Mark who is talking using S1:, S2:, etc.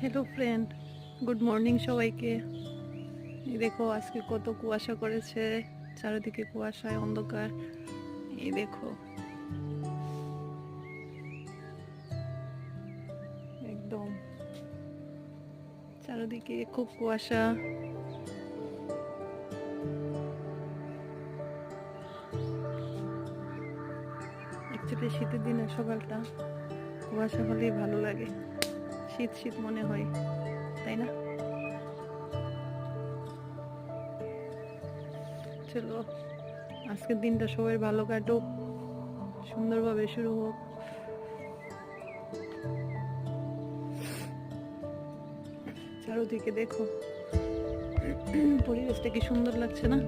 S1: Hello friend, good morning সবাইকে। এই দেখো আজকে কত কুয়াশা করেছে, চারিদিকে কুয়াশায় অন্ধকার। এই দেখো একদম চারিদিকে খুব কুয়াশা। অ্যাকচুয়ালি শীতের দিনের সকালটা কুয়াশা হলেই ভালো লাগে, শীত শীত মনে হয়, তাই না? চলো আজকের দিনটা সবাই ভালো কাটুক, সুন্দরভাবে শুরু হোক। চারদিকে দেখো পরিবেশটা কি সুন্দর লাগছে না?